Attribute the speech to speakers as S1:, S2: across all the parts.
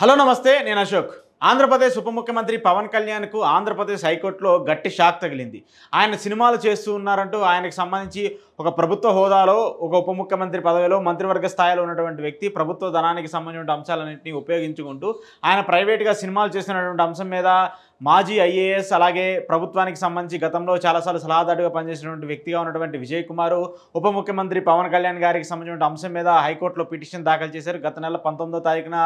S1: Hello నమస్తే నేను అశోక్. ఆంధ్రప్రదేశ్ ఉప ముఖ్యమంత్రి పవన్ కళ్యాణ్కు ఆంధ్రప్రదేశ్ హైకోర్టులో గట్టి షాక్ తగిలింది. ఆయన సినిమాలు చేస్తూ ఉన్నారంటూ ఆయనకు సంబంధించి ఒక ప్రభుత్వ హోదాలో ఒక ఉప ముఖ్యమంత్రి పదవిలో మంత్రివర్గ స్థాయిలో ఉన్నటువంటి వ్యక్తి ప్రభుత్వ ధనానికి సంబంధించిన అంశాలన్నింటినీ ఉపయోగించుకుంటూ ఆయన ప్రైవేట్గా సినిమాలు చేసినటువంటి అంశం మీద మాజీ ఐఏఎస్ అలాగే ప్రభుత్వానికి సంబంధించి గతంలో చాలాసార్లు సలహాదారుగా పనిచేసినటువంటి వ్యక్తిగా ఉన్నటువంటి విజయ్ కుమార్ ఉప ముఖ్యమంత్రి పవన్ కళ్యాణ్ గారికి సంబంధించిన అంశం మీద హైకోర్టులో పిటిషన్ దాఖలు చేశారు. గత నెల 19వ తారీఖున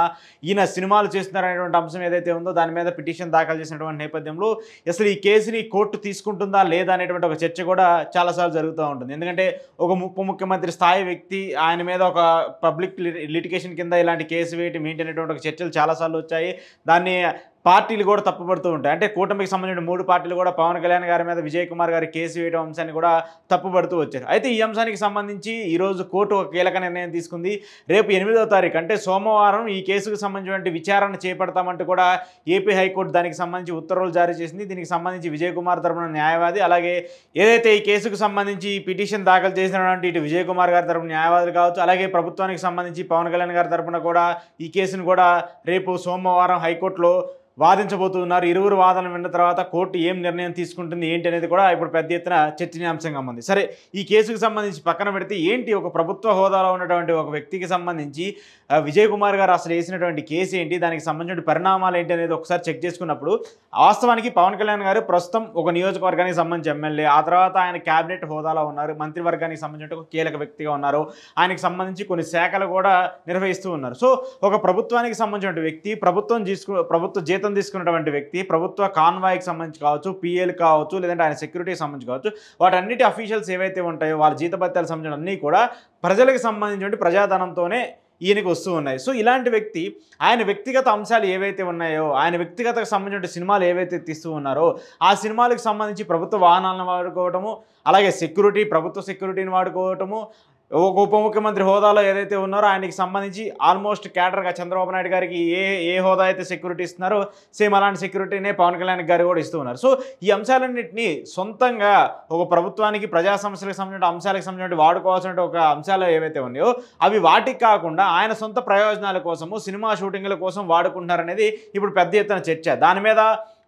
S1: ఈయన సినిమాలు చేస్తున్నారనేటువంటి అంశం ఏదైతే ఉందో దాని మీద పిటిషన్ దాఖలు చేసినటువంటి నేపథ్యంలో అసలు ఈ కేసుని కోర్టు తీసుకుంటుందా లేదా అనేటువంటి ఒక చర్చ కూడా చాలాసార్లు జరుగుతూ ఉంటుంది. ఎందుకంటే ఒక ఉప ముఖ్యమంత్రి స్థాయి వ్యక్తి ఆయన మీద ఒక పబ్లిక్ లిటిగేషన్ కింద ఇలాంటి కేసు వేయటం ఏంటి అనేటువంటి ఒక చర్చలు చాలాసార్లు వచ్చాయి. దాన్ని పార్టీలు కూడా తప్పుపడుతూ ఉంటాయి. అంటే కూటమికి సంబంధించిన 3 పార్టీలు కూడా పవన్ కళ్యాణ్ గారి మీద విజయ్ కుమార్ గారి కేసు వేయడం అంశాన్ని కూడా తప్పుపడుతూ వచ్చారు. అయితే ఈ అంశానికి సంబంధించి ఈరోజు కోర్టు ఒక కీలక నిర్ణయం తీసుకుంది. రేపు 8వ తారీఖు అంటే సోమవారం ఈ కేసుకు సంబంధించిన విచారణ చేపడతామంటూ కూడా ఏపీ హైకోర్టు దానికి సంబంధించి ఉత్తర్వులు జారీ చేసింది. దీనికి సంబంధించి విజయ్ కుమార్ తరపున న్యాయవాది అలాగే ఏదైతే ఈ కేసుకు సంబంధించి పిటిషన్ దాఖలు చేసినటువంటి ఇటు విజయ్ కుమార్ గారి తరపున న్యాయవాదులు కావచ్చు, అలాగే ప్రభుత్వానికి సంబంధించి పవన్ కళ్యాణ్ గారి తరపున కూడా ఈ కేసును కూడా రేపు సోమవారం హైకోర్టులో వాదించబోతున్నారు. ఇరువురు వాదనలు విన్న తర్వాత కోర్టు ఏం నిర్ణయం తీసుకుంటుంది ఏంటి అనేది కూడా ఇప్పుడు పెద్ద ఎత్తున చర్చనీయాంశంగా ఉంది. సరే, ఈ కేసుకు సంబంధించి పక్కన పెడితే ఏంటి ఒక ప్రభుత్వ హోదాలో ఉన్నటువంటి ఒక వ్యక్తికి సంబంధించి విజయ్ కుమార్ గారు అసలు వేసినటువంటి కేసు ఏంటి, దానికి సంబంధించిన పరిణామాలు ఏంటి అనేది ఒకసారి చెక్ చేసుకున్నప్పుడు వాస్తవానికి పవన్ కళ్యాణ్ గారు ప్రస్తుతం ఒక నియోజకవర్గానికి సంబంధించి ఎమ్మెల్యే, ఆ తర్వాత ఆయన క్యాబినెట్ హోదాలో ఉన్నారు, మంత్రివర్గానికి సంబంధించిన ఒక కీలక వ్యక్తిగా ఉన్నారు, ఆయనకు సంబంధించి కొన్ని శాఖలు కూడా నిర్వహిస్తూ ఉన్నారు. సో ఒక ప్రభుత్వానికి సంబంధించిన వ్యక్తి, ప్రభుత్వ జీతం తీసుకున్నటువంటి వ్యక్తి, ప్రభుత్వ కాన్వాయ్కి సంబంధించి కావచ్చు, పిఎల్ కావచ్చు, లేదంటే ఆయన సెక్యూరిటీకి సంబంధించి కావచ్చు, వాటన్నిటి అఫీషియల్స్ ఏవైతే ఉంటాయో వాళ్ళ జీతభత్యాలకు సంబంధించిన అన్నీ కూడా ప్రజలకు సంబంధించిన ప్రజాధనంతోనే ఈయనకి వస్తూ ఉన్నాయి. సో ఇలాంటి వ్యక్తి ఆయన వ్యక్తిగత అంశాలు ఏవైతే ఉన్నాయో, ఆయన వ్యక్తిగతకు సంబంధించిన సినిమాలు ఏవైతే తీస్తూ ఉన్నారో ఆ సినిమాలకు సంబంధించి ప్రభుత్వ వాహనాలను వాడుకోవటము, అలాగే ప్రభుత్వ సెక్యూరిటీని వాడుకోవటము, ఒక ఉప ముఖ్యమంత్రి హోదాలో ఏదైతే ఉన్నారో ఆయనకి సంబంధించి ఆల్మోస్ట్ క్యాడర్గా చంద్రబాబు నాయుడు గారికి ఏ హోదా అయితే సెక్యూరిటీ ఇస్తున్నారో సేమ్ అలాంటి సెక్యూరిటీనే పవన్ కళ్యాణ్ గారు కూడా ఇస్తూ ఉన్నారు. సో ఈ అంశాలన్నింటినీ సొంతంగా ఒక ప్రభుత్వానికి ప్రజా సమస్యలకు సంబంధించిన అంశాలకు సంబంధించిన వాడుకోవాల్సిన ఒక అంశాలు ఏవైతే ఉన్నాయో అవి వాటికి కాకుండా ఆయన సొంత ప్రయోజనాల కోసము సినిమా షూటింగ్ల కోసం వాడుకుంటున్నారనేది ఇప్పుడు పెద్ద ఎత్తున చర్చ. దాని మీద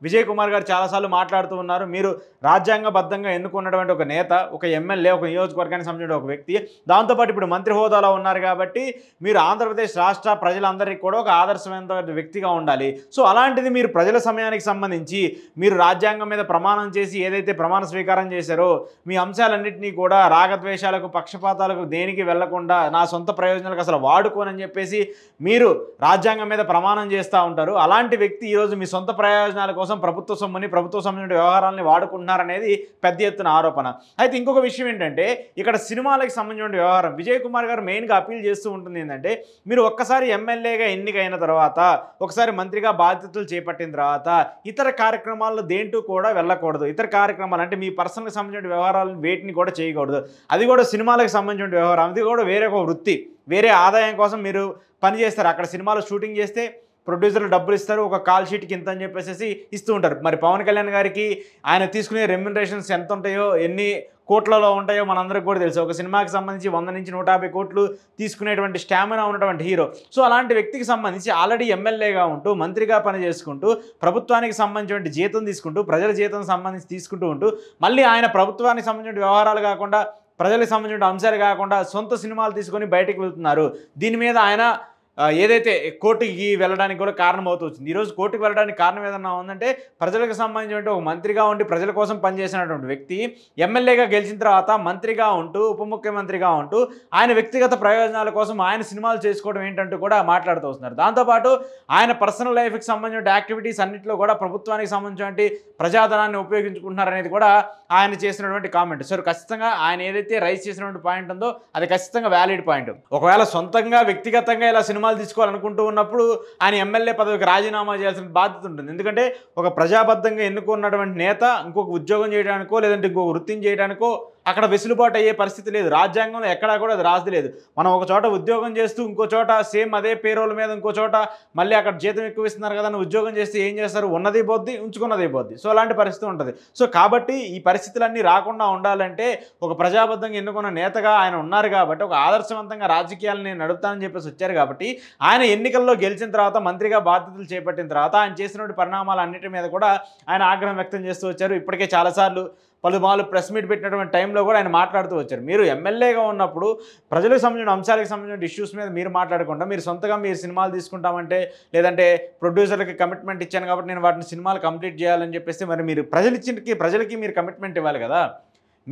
S1: విజయ్ కుమార్ గారు చాలాసార్లు మాట్లాడుతూ ఉన్నారు. మీరు రాజ్యాంగబద్ధంగా ఎన్నుకున్నటువంటి ఒక నేత, ఒక ఎమ్మెల్యే, ఒక నియోజకవర్గానికి సంబంధించిన ఒక వ్యక్తి, దాంతోపాటు ఇప్పుడు మంత్రి హోదాలో ఉన్నారు కాబట్టి మీరు ఆంధ్రప్రదేశ్ రాష్ట్ర ప్రజలందరికీ కూడా ఒక ఆదర్శమైన వ్యక్తిగా ఉండాలి. సో అలాంటిది మీరు ప్రజల సమయానికి సంబంధించి మీరు రాజ్యాంగం మీద ప్రమాణం చేసి ఏదైతే ప్రమాణ స్వీకారం చేశారో మీ అంశాలన్నింటినీ కూడా రాగద్వేషాలకు, పక్షపాతాలకు దేనికి వెళ్లకుండా నా సొంత ప్రయోజనాలకు అసలు వాడుకోనని చెప్పేసి మీరు రాజ్యాంగం మీద ప్రమాణం చేస్తూ ఉంటారు. అలాంటి వ్యక్తి ఈరోజు మీ సొంత ప్రయోజనాల కోసం ప్రభుత్వ సొమ్ముని, ప్రభుత్వ సంబంధించిన వ్యవహారాలని వాడుకుంటున్నారనేది పెద్ద ఎత్తున ఆరోపణ. అయితే ఇంకొక విషయం ఏంటంటే ఇక్కడ సినిమాలకు సంబంధించిన వ్యవహారం విజయ్ కుమార్ గారు మెయిన్గా అపీల్ చేస్తూ ఉంటుంది ఏంటంటే మీరు ఒక్కసారి ఎమ్మెల్యేగా ఎన్నికైన తర్వాత, ఒకసారి మంత్రిగా బాధ్యతలు చేపట్టిన తర్వాత ఇతర కార్యక్రమాల్లో దేంటూ కూడా వెళ్ళకూడదు. ఇతర కార్యక్రమాలు అంటే మీ పర్సనల్కి సంబంధించిన వ్యవహారాలను వేటిని కూడా చేయకూడదు. అది కూడా సినిమాలకు సంబంధించిన వ్యవహారం, అది కూడా వేరే ఒక వృత్తి, వేరే ఆదాయం కోసం మీరు పని చేస్తారు. అక్కడ సినిమాలో షూటింగ్ చేస్తే ప్రొడ్యూసర్లు డబ్బులు ఇస్తారు, ఒక కాల్ షీట్కి ఇంత అని చెప్పేసి ఇస్తూ ఉంటారు. మరి పవన్ కళ్యాణ్ గారికి ఆయన తీసుకునే రెమ్యునరేషన్స్ ఎంత ఉంటాయో, ఎన్ని కోట్లలో ఉంటాయో మనందరికీ కూడా తెలుసు. ఒక సినిమాకి సంబంధించి 100 నుంచి 150 కోట్లు తీసుకునేటువంటి స్టామినా ఉన్నటువంటి హీరో. సో అలాంటి వ్యక్తికి సంబంధించి ఆల్రెడీ ఎమ్మెల్యేగా ఉంటూ, మంత్రిగా పనిచేసుకుంటూ, ప్రభుత్వానికి సంబంధించిన జీతం తీసుకుంటూ, ప్రజల జీతం సంబంధించి తీసుకుంటూ ఉంటూ, మళ్ళీ ఆయన ప్రభుత్వానికి సంబంధించిన వ్యవహారాలు కాకుండా, ప్రజలకు సంబంధించిన అంశాలు కాకుండా సొంత సినిమాలు తీసుకొని బయటకు వెళ్తున్నారు. దీని మీద ఆయన ఏదైతే కోర్టుకి వెళ్ళడానికి కూడా కారణం అవుతుంది. ఈరోజు కోర్టుకు వెళ్ళడానికి కారణం ఏదన్నా ఉందంటే ప్రజలకు సంబంధించిన ఒక మంత్రిగా ఉండి ప్రజల కోసం పనిచేసినటువంటి వ్యక్తి ఎమ్మెల్యేగా గెలిచిన తర్వాత మంత్రిగా ఉంటూ, ఉప ముఖ్యమంత్రిగా ఉంటూ ఆయన వ్యక్తిగత ప్రయోజనాల కోసం ఆయన సినిమాలు చేసుకోవడం ఏంటంటూ కూడా మాట్లాడుతూ వస్తున్నారు. దాంతోపాటు ఆయన పర్సనల్ లైఫ్కి సంబంధించిన యాక్టివిటీస్ అన్నింటిలో కూడా ప్రభుత్వానికి సంబంధించినటువంటి ప్రజాధనాన్ని ఉపయోగించుకుంటున్నారనేది కూడా ఆయన చేసినటువంటి కామెంట్. సో ఖచ్చితంగా ఆయన ఏదైతే రైజ్ చేసినటువంటి పాయింట్ ఉందో అది ఖచ్చితంగా వ్యాలిడ్ పాయింట్. ఒకవేళ సొంతంగా వ్యక్తిగతంగా ఇలా సినిమాలు తీసుకోవాలనుకుంటూ ఉన్నప్పుడు ఆయన ఎమ్మెల్యే పదవికి రాజీనామా చేయాల్సిన బాధ్యత ఉంటుంది. ఎందుకంటే ఒక ప్రజాబద్ధంగా ఎన్నుకున్నటువంటి నేత ఇంకొక ఉద్యోగం చేయడానికో, లేదంటే ఇంకొక వృత్తిని చేయడానికో అక్కడ వెసులుబాటు అయ్యే పరిస్థితి లేదు. రాజ్యాంగంలో ఎక్కడా కూడా అది రాసి లేదు. మనం ఒక చోట ఉద్యోగం చేస్తూ ఇంకో చోట సేమ్ అదే పేరోల్ మీద ఇంకో చోట మళ్ళీ అక్కడ జీతం ఎక్కువ ఇస్తున్నారు కదా అని ఉద్యోగం చేస్తే ఏం చేస్తారు? ఉన్నది పోద్ది, ఉంచుకున్నది పోద్ది. సో అలాంటి పరిస్థితి ఉంటుంది. సో కాబట్టి ఈ పరిస్థితులన్నీ రాకుండా ఉండాలంటే ఒక ప్రజాబద్ధంగా ఎన్నుకున్న నేతగా ఆయన ఉన్నారు కాబట్టి, ఒక ఆదర్శవంతంగా రాజకీయాలను నేను నడుపుతానని చెప్పేసి వచ్చారు కాబట్టి, ఆయన ఎన్నికల్లో గెలిచిన తర్వాత మంత్రిగా బాధ్యతలు చేపట్టిన తర్వాత ఆయన చేసినటువంటి పరిణామాలన్నిటి మీద కూడా ఆయన ఆగ్రహం వ్యక్తం చేస్తూ వచ్చారు. ఇప్పటికే చాలాసార్లు పలుమార్లు ప్రెస్ మీట్ పెట్టినటువంటి టైంలో కూడా ఆయన మాట్లాడుతూ వచ్చారు. మీరు ఎమ్మెల్యేగా ఉన్నప్పుడు ప్రజలకు సంబంధించిన అంశాలకు సంబంధించిన ఇష్యూస్ మీద మీరు మాట్లాడకుండా మీరు సొంతగా మీరు సినిమాలు తీసుకుంటామంటే, లేదంటే ప్రొడ్యూసర్లకి కమిట్మెంట్ ఇచ్చాను కాబట్టి నేను వాటిని సినిమాలు కంప్లీట్ చేయాలని చెప్పేసి మరి మీరు ప్రజలకి మీరు కమిట్మెంట్ ఇవ్వాలి కదా.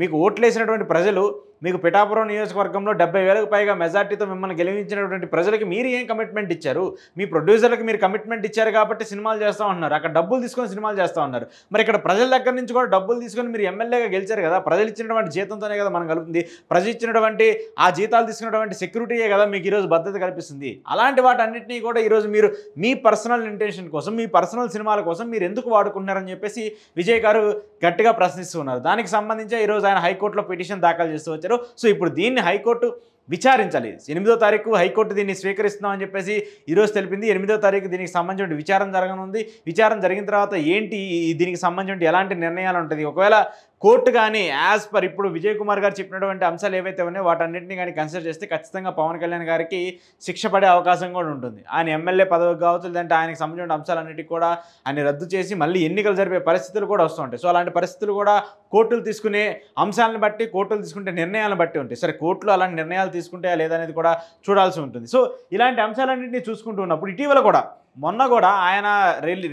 S1: మీకు ఓట్లేసినటువంటి ప్రజలు మీకు పిఠాపురం నియోజకవర్గంలో 70,000కు పైగా మెజార్టీతో మిమ్మల్ని గెలిపించినటువంటి ప్రజలకి మీరు ఏం కమిట్మెంట్ ఇచ్చారు? మీ ప్రొడ్యూసర్లకు మీరు కమిట్మెంట్ ఇచ్చారు కాబట్టి సినిమాలు చేస్తూ ఉన్నారు. అక్కడ డబ్బులు తీసుకొని సినిమాలు చేస్తూ ఉన్నారు. మరి ఇక్కడ ప్రజల దగ్గర నుంచి కూడా డబ్బులు తీసుకొని మీరు ఎమ్మెల్యేగా గెలిచారు కదా. ప్రజలు ఇచ్చినటువంటి జీతంతోనే కదా మనం కలుపుతుంది. ప్రజలు ఇచ్చినటువంటి ఆ జీతాలు తీసుకున్నటువంటి సెక్యూరిటీయే కదా మీకు ఈరోజు భద్రత కల్పిస్తుంది. అలాంటి వాటన్నిటినీ కూడా ఈరోజు మీరు మీ పర్సనల్ ఇంటెన్షన్ కోసం, మీ పర్సనల్ సినిమాల కోసం మీరు ఎందుకు వాడుకుంటున్నారని చెప్పేసి విజయ్ గారు గట్టిగా ప్రశ్నిస్తున్నారు. దానికి సంబంధించి ఈరోజు ఆయన హైకోర్టులో పిటిషన్ దాఖలు చేస్తూ వచ్చారు. సో ఇప్పుడు దీన్ని హైకోర్టు విచారించాలి. 8వ తారీఖు హైకోర్టు దీన్ని స్వీకరిస్తున్నామని చెప్పేసి ఈరోజు తెలిపింది. 8వ తారీఖు దీనికి సంబంధించిన విచారణ జరగనుంది. విచారణ జరిగిన తర్వాత ఏంటి దీనికి సంబంధించిన ఎలాంటి నిర్ణయాలు ఉంటుంది, ఒకవేళ కోర్టు కానీ యాజ్ పర్ ఇప్పుడు విజయ్ కుమార్ గారు చెప్పినటువంటి అంశాలు ఏవైతే ఉన్నాయో వాటన్నింటినీ కానీ కన్సిడర్ చేస్తే ఖచ్చితంగా పవన్ కళ్యాణ్ గారికి శిక్ష పడే అవకాశం కూడా ఉంటుంది. ఆయన ఎమ్మెల్యే పదవికి కావచ్చు, లేదంటే ఆయనకు సంబంధించిన అంశాలన్నిటికీ కూడా ఆయన రద్దు చేసి మళ్ళీ ఎన్నికలు జరిపే పరిస్థితులు కూడా వస్తూ ఉంటాయి. సో అలాంటి పరిస్థితులు కూడా కోర్టులు తీసుకునే అంశాలను బట్టి, కోర్టులు తీసుకుంటే నిర్ణయాలను బట్టి ఉంటాయి. సరే కోర్టులు అలాంటి నిర్ణయాలు తీసుకుంటాయా లేదనేది కూడా చూడాల్సి ఉంటుంది. సో ఇలాంటి అంశాలన్నింటినీ చూసుకుంటూ ఉన్నప్పుడు ఇటీవల కూడా మొన్న కూడా ఆయన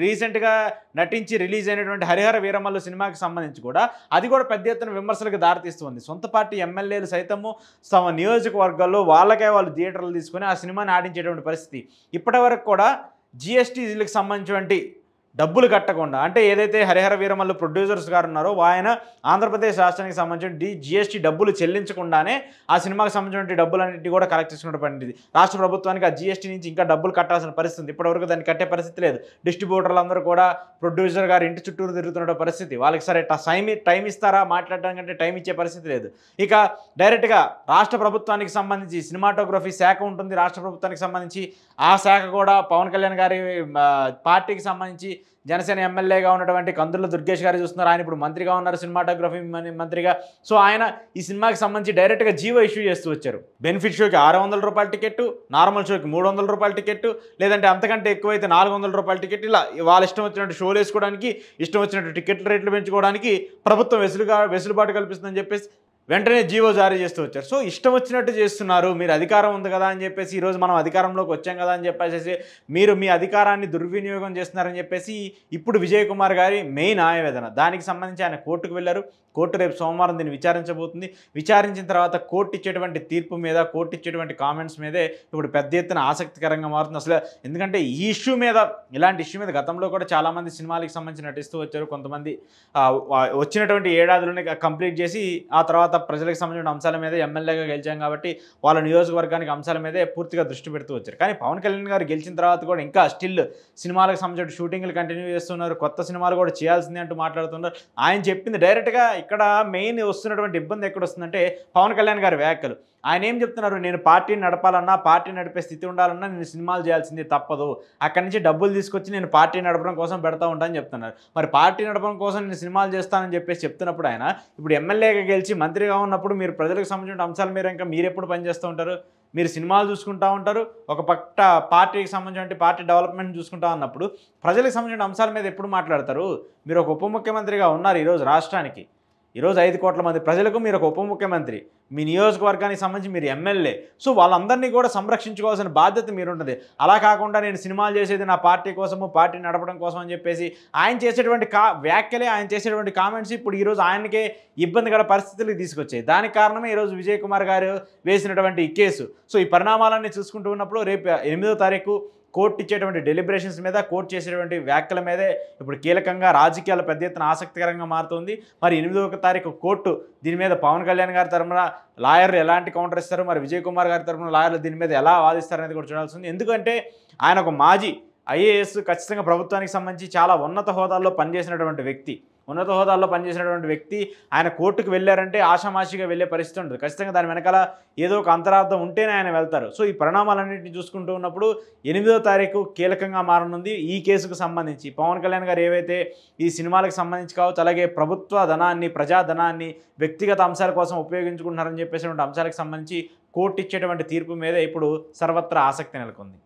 S1: రీసెంట్గా నటించి రిలీజ్ అయినటువంటి హరిహర వీరమల్లు సినిమాకి సంబంధించి కూడా అది కూడా పెద్ద ఎత్తున విమర్శలకు దారితీస్తుంది. సొంత పార్టీ ఎమ్మెల్యేలు సైతము తమ నియోజకవర్గాల్లో వాళ్ళకే వాళ్ళు థియేటర్లు తీసుకొని ఆ సినిమాని ఆడించేటువంటి పరిస్థితి. ఇప్పటి వరకు కూడా జిఎస్టీలకు సంబంధించినటువంటి డబ్బులు కట్టకుండా, అంటే ఏదైతే హరిహర వీరమల్లు ప్రొడ్యూసర్స్ గారు ఉన్నారో ఆయన ఆంధ్రప్రదేశ్ రాష్ట్రానికి సంబంధించిన జిఎస్టీ డబ్బులు చెల్లించకుండానే ఆ సినిమాకి సంబంధించిన డబ్బులన్నింటినీ కూడా కలెక్ట్ చేసుకున్నటువంటిది. రాష్ట్ర ప్రభుత్వానికి ఆ జిఎస్టీ నుంచి ఇంకా డబ్బులు కట్టాల్సిన పరిస్థితి. ఇప్పటివరకు దాన్ని కట్టే పరిస్థితి లేదు. డిస్ట్రిబ్యూటర్లు అందరూ కూడా ప్రొడ్యూసర్ గారు ఇంటి చుట్టూరు తిరుగుతున్న పరిస్థితి. వాళ్ళకి సరే టైం ఇస్తారా మాట్లాడడానికంటే టైం ఇచ్చే పరిస్థితి లేదు. ఇక డైరెక్ట్గా రాష్ట్ర ప్రభుత్వానికి సంబంధించి సినిమాటోగ్రఫీ శాఖ ఉంటుంది. రాష్ట్ర ప్రభుత్వానికి సంబంధించి ఆ శాఖ కూడా పవన్ కళ్యాణ్ గారి పార్టీకి సంబంధించి జనసేన ఎమ్మెల్యేగా ఉన్నటువంటి కందుల దుర్గేష్ గారు చూస్తున్నారు. ఆయన ఇప్పుడు మంత్రిగా ఉన్నారు, సినిమాటోగ్రఫీ మంత్రిగా. సో ఆయన ఈ సినిమాకి సంబంధించి డైరెక్ట్గా జీవో ఇష్యూ చేస్తూ వచ్చారు. బెనిఫిట్ షోకి 600 రూపాయల టికెట్, నార్మల్ షోకి 300 రూపాయల టికెట్, లేదంటే అంతకంటే ఎక్కువైతే 400 రూపాయల టికెట్. ఇలా వాళ్ళ ఇష్టం వచ్చినట్టు షోలు వేసుకోవడానికి, ఇష్టం వచ్చినట్టు టికెట్ల రేట్లు పెంచుకోవడానికి ప్రభుత్వం వెసులుబాటు కల్పిస్తుందని చెప్పేసి వెంటనే జీవో జారీ చేస్తూ వచ్చారు. సో ఇష్టం వచ్చినట్టు చేస్తున్నారు, మీరు అధికారం ఉంది కదా అని చెప్పేసి, ఈరోజు మనం అధికారంలోకి వచ్చాం కదా అని చెప్పేసి మీరు మీ అధికారాన్ని దుర్వినియోగం చేస్తున్నారని చెప్పేసి ఇప్పుడు విజయ్ కుమార్ గారి మెయిన్ ఆవేదన. దానికి సంబంధించి ఆయన కోర్టుకు వెళ్ళారు. కోర్టు రేపు సోమవారం దీన్ని విచారించబోతుంది. విచారించిన తర్వాత కోర్టు ఇచ్చేటువంటి తీర్పు మీద, కోర్టు ఇచ్చేటువంటి కామెంట్స్ మీదే ఇప్పుడు పెద్ద ఎత్తున ఆసక్తికరంగా మారుతుంది. అసలు ఎందుకంటే ఈ ఇష్యూ మీద, ఇలాంటి ఇష్యూ మీద గతంలో కూడా చాలామంది సినిమాలకు సంబంధించి నటిస్తూ వచ్చారు. కొంతమంది వచ్చినటువంటి ఏడాదిలోనే కంప్లీట్ చేసి ఆ తర్వాత ప్రజలకు సంబంధించిన అంశాల మీద ఎమ్మెల్యేగా గెలిచాం కాబట్టి వాళ్ళ నియోజకవర్గానికి అంశాల మీదే పూర్తిగా దృష్టి పెడుతూ వచ్చారు. కానీ పవన్ కళ్యాణ్ గారు గెలిచిన తర్వాత కూడా ఇంకా స్టిల్ సినిమాలకు సంబంధించిన షూటింగ్లు కంటిన్యూ చేస్తున్నారు. కొత్త సినిమాలు కూడా చేయాల్సిందే అంటూ మాట్లాడుతున్నారు. ఆయన చెప్పింది డైరెక్ట్గా ఇక్కడ మెయిన్ వస్తున్నటువంటి ఇబ్బంది ఎక్కడ వస్తుందంటే పవన్ కళ్యాణ్ గారి వ్యాఖ్యలు. ఆయన ఏం చెప్తున్నారు, నేను పార్టీని నడపాలన్నా, పార్టీ నడిపే స్థితి ఉండాలన్నా నేను సినిమాలు చేయాల్సింది తప్పదు. అక్కడి నుంచి డబ్బులు తీసుకొచ్చి నేను పార్టీ నడపడం కోసం పెడతా ఉంటానని చెప్తున్నారు. మరి పార్టీ నడపడం కోసం నేను సినిమాలు చేస్తానని చెప్పేసి చెప్తున్నప్పుడు ఆయన ఇప్పుడు ఎమ్మెల్యేగా గెలిచి మంత్రిగా ఉన్నప్పుడు మీరు ప్రజలకు సంబంధించిన అంశాల మీద ఇంకా మీరు ఎప్పుడు పనిచేస్తూ ఉంటారు? మీరు సినిమాలు చూసుకుంటూ ఉంటారు, ఒక పక్క పార్టీకి సంబంధించిన పార్టీ డెవలప్మెంట్ చూసుకుంటా ఉన్నప్పుడు ప్రజలకు సంబంధించిన అంశాల మీద ఎప్పుడు మాట్లాడతారు? మీరు ఒక ఉప ముఖ్యమంత్రిగా ఉన్నారు ఈరోజు రాష్ట్రానికి. ఈరోజు 5 కోట్ల మంది ప్రజలకు మీరు ఒక ఉప ముఖ్యమంత్రి, మీ నియోజకవర్గానికి సంబంధించి మీరు ఎమ్మెల్యే. సో వాళ్ళందరినీ కూడా సంరక్షించుకోవాల్సిన బాధ్యత మీరుంటుంది. అలా కాకుండా నేను సినిమాలు చేసేది నా పార్టీ కోసము, పార్టీ నడపడం కోసం అని చెప్పేసి ఆయన చేసేటువంటి వ్యాఖ్యలే, ఆయన చేసేటువంటి కామెంట్స్ ఇప్పుడు ఈరోజు ఆయనకే ఇబ్బందికర పరిస్థితులకు తీసుకొచ్చాయి. దానికి కారణమే ఈరోజు విజయ్ కుమార్ గారు వేసినటువంటి ఈ కేసు. సో ఈ పరిణామాలన్నీ చూసుకుంటూ ఉన్నప్పుడు రేపు 8వ తారీఖు కోర్టు ఇచ్చేటువంటి డెలిబరేషన్స్ మీద, కోర్టు చేసేటువంటి వ్యాఖ్యల మీదే ఇప్పుడు కీలకంగా రాజకీయాలు పెద్ద ఎత్తున ఆసక్తికరంగా మారుతుంది. మరి 8వ తారీఖు కోర్టు దీని మీద పవన్ కళ్యాణ్ గారి తరఫున లాయర్లు ఎలాంటి కౌంటర్ ఇస్తారు, మరి విజయ్ కుమార్ గారి తరఫున లాయర్లు దీని మీద ఎలా వాదిస్తారు అనేది కూడా చూడాల్సి ఉంది. ఎందుకంటే ఆయన ఒక మాజీ ఐఏఎస్, ఖచ్చితంగా ప్రభుత్వానికి సంబంధించి చాలా ఉన్నత హోదాల్లో పనిచేసినటువంటి వ్యక్తి. ఉన్నత హోదాల్లో పనిచేసినటువంటి వ్యక్తి ఆయన కోర్టుకు వెళ్ళారంటే ఆషామాషిగా వెళ్ళే పరిస్థితి ఉంటుంది. ఖచ్చితంగా దాని వెనకాల ఏదో ఒక అంతరార్థం ఉంటేనే ఆయన వెళ్తారు. సో ఈ పరిణామాలన్నింటినీ చూసుకుంటూ ఉన్నప్పుడు 8వ తారీఖు కీలకంగా మారనుంది. ఈ కేసుకు సంబంధించి పవన్ కళ్యాణ్ గారు ఏవైతే ఈ సినిమాలకు సంబంధించి కావచ్చు, అలాగే ప్రభుత్వ ధనాన్ని, ప్రజాధనాన్ని వ్యక్తిగత అంశాల కోసం ఉపయోగించుకుంటున్నారని చెప్పేసినటువంటి అంశాలకు సంబంధించి కోర్టు ఇచ్చేటువంటి తీర్పు మీద ఇప్పుడు సర్వత్రా ఆసక్తి నెలకొంది.